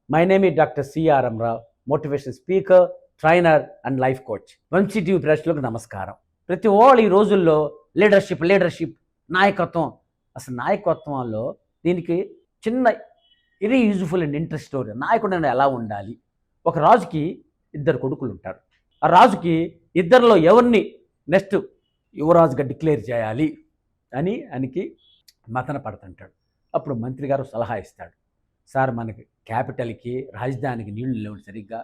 My name is doctor CRM Rao, motivation speaker, trainer and life coach. Vamsi TV ప్రేక్షకులకు నమస్కారం. ప్రతి వాళ్ళు ఈ రోజుల్లో లీడర్షిప్ నాయకత్వం. అసలు నాయకత్వంలో దీనికి చిన్న very useful and interest story. నాయకుడు అనేది ఎలా ఉండాలి? ఒక రాజుకి ఇద్దరు కొడుకులు ఉంటారు. ఆ రాజుకి ఇద్దరిలో ఎవరిని నెక్స్ట్ యువరాజుగా డిక్లేర్ చేయాలి అని ఆయనకి మతన పడుతుంటాడు. అప్పుడు మంత్రి గారు సలహా ఇస్తాడు. సార్, మనకి క్యాపిటల్కి రాజధానికి నీళ్లు లేవు సరిగ్గా.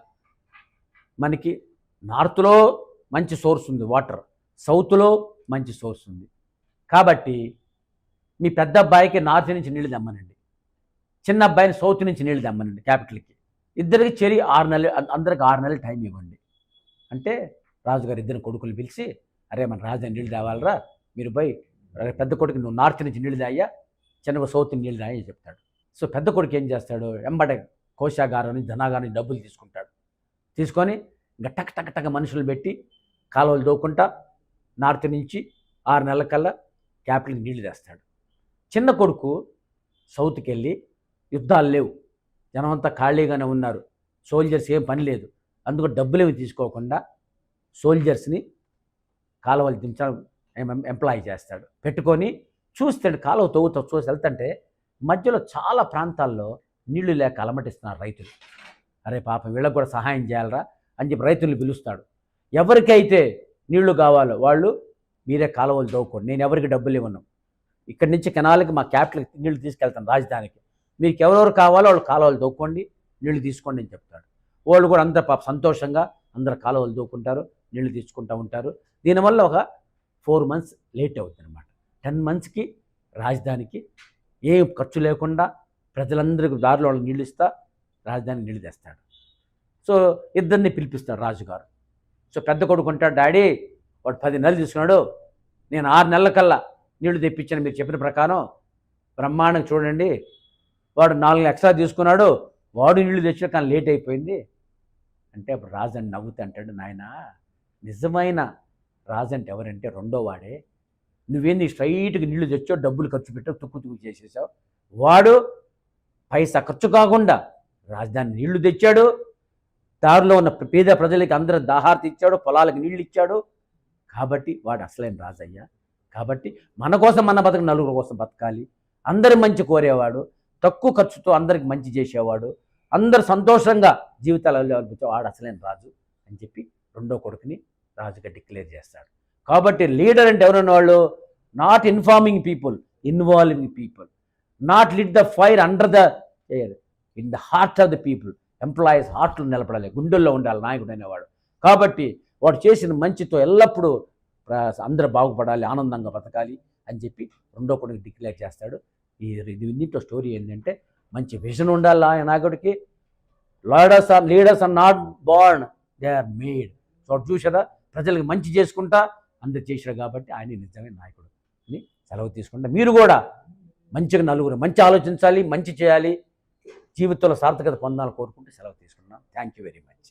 మనకి నార్త్లో మంచి సోర్స్ ఉంది వాటర్, సౌత్లో మంచి సోర్స్ ఉంది. కాబట్టి మీ పెద్ద అబ్బాయికి నార్త్ నుంచి నీళ్లు తెమ్మనండి, చిన్న అబ్బాయిని సౌత్ నుంచి నీళ్లు తెమ్మనండి క్యాపిటల్కి. ఇద్దరికి చెరి 6 నెలలు, అందరికి 6 నెలలు టైం ఇవ్వండి అంటే రాజుగారు ఇద్దరు కొడుకులు పిలిచి, అరే మన రాజధాని నీళ్ళు తేవాలరా, మీరు పోయి పెద్ద కొడుకు నువ్వు నార్త్ నుంచి నీళ్ళు తాయ్యా, చిన్నగా సౌత్ నీళ్ళు తాయ్యా చెప్తాడు. సో పెద్ద కొడుకు ఏం చేస్తాడు, ఎంబడే కోశాగారం నుంచి ధనాగారం నుంచి డబ్బులు తీసుకుంటాడు. తీసుకొని ఇంకా టక్ మనుషులు పెట్టి కాలువలు దోకుంటా నార్త్ నుంచి 6 నెలల కల్లా క్యాపిటల్కి నీళ్లు తెస్తాడు. చిన్న కొడుకు సౌత్కి వెళ్ళి యుద్ధాలు లేవు, జనమంతా ఖాళీగానే ఉన్నారు, సోల్జర్స్ ఏం పని లేదు, అందుకు డబ్బులు ఏమి తీసుకోకుండా సోల్జర్స్ని కాలువలు దించడం ఎంప్లాయ్ చేస్తాడు. పెట్టుకొని చూస్తాడు, కాలువ తవ్వుతూ చూసి వెళ్తుంటే మధ్యలో చాలా ప్రాంతాల్లో నీళ్లు లేక అలమటిస్తున్నారు రైతులు. అరే పాపం వీళ్ళకి కూడా సహాయం చేయాలరా అని చెప్పి రైతులు పిలుస్తాడు. ఎవరికైతే నీళ్లు కావాలో వాళ్ళు మీరే కాలువలు తవ్వుకోండి, నేను ఎవరికి డబ్బులు ఇవ్వను, ఇక్కడి నుంచి కెనాల్కి మా క్యాపిటల్కి నీళ్లు తీసుకెళ్తాను రాజధానికి, మీకు ఎవరెవరు కావాలో వాళ్ళు కాలువలు తవ్వుకోండి, నీళ్లు తీసుకోండి అని చెప్తాడు. వాళ్ళు కూడా అందరు పాప సంతోషంగా అందరు కాలువలు తవ్వుకుంటారు, నీళ్లు తీసుకుంటూ ఉంటారు. దీనివల్ల ఒక 4 months లేట్ అవుతుంది అనమాట. 10 monthsకి రాజధానికి ఏం ఖర్చు లేకుండా ప్రజలందరికీ దారిలో వాళ్ళు నీళ్ళు ఇస్తా రాజధానికి నీళ్ళు తెస్తాడు. సో ఇద్దరిని పిలిపిస్తాడు రాజుగారు. సో పెద్ద కొడుకు అంటాడు, డాడీ వాడు 10 నెలలు తీసుకున్నాడు, నేను 6 నెలల కల్లా నీళ్లు తెప్పించాను మీరు చెప్పిన ప్రకారం, బ్రహ్మాండంగా చూడండి, వాడు 4 ఎక్స్ట్రా తీసుకున్నాడు, వాడు నీళ్లు తెచ్చిన కానీ లేట్ అయిపోయింది అంటే అప్పుడు రాజు అని నవ్వుతూ అంటాడు, నాయన నిజమైన రాజు అంటే ఎవరంటే రెండో వాడే, నువ్వేంది స్ట్రైట్గా నీళ్లు తెచ్చావు, డబ్బులు ఖర్చు పెట్టావు, తుక్కు చేసేసావు, వాడు పైసా ఖర్చు కాకుండా రాజధాని నీళ్లు తెచ్చాడు, దారిలో ఉన్న పేద ప్రజలకి అందరూ దాహార్తి ఇచ్చాడు, పొలాలకు నీళ్ళు ఇచ్చాడు, కాబట్టి వాడు అసలైన రాజయ్యా. కాబట్టి మన కోసం మన బతక నలుగురు కోసం బతకాలి, అందరి మంచి కోరేవాడు, తక్కువ ఖర్చుతో అందరికి మంచి చేసేవాడు, అందరు సంతోషంగా జీవితాలలో వాడు అసలైన రాజు అని చెప్పి రెండో కొడుకుని రాజుగా డిక్లేర్ చేస్తాడు. కాబట్టి లీడర్ అంటే ఎవరైనా వాళ్ళు not informing people, involving people, not lit the fire under the air, in the heart of the people. Employees హార్ట్లో నిలబడాలి, గుండెల్లో ఉండాలి నాయకుడు అనేవాడు. కాబట్టి వాడు చేసిన మంచితో ఎల్లప్పుడూ అందరూ బాగుపడాలి, ఆనందంగా బతకాలి అని చెప్పి రెండో కొడుకు డిక్లేర్ చేస్తాడు. ఇది ఇన్నింటిలో స్టోరీ ఏంటంటే మంచి విజన్ ఉండాలి ఆ నాయకుడికి. Leaders are not born, they are made. So చూసారా, ప్రజలకు మంచి చేసుకుంటా అందరు చేశారు కాబట్టి ఆయన నిజమైన నాయకుడు అని సెలవు తీసుకుంటా. మీరు కూడా మంచిగా నలుగురు మంచి ఆలోచించాలి, మంచి చేయాలి, జీవితంలో సార్థకత పొందాలని కోరుకుంటూ సెలవు తీసుకున్నాను. Thank you very much.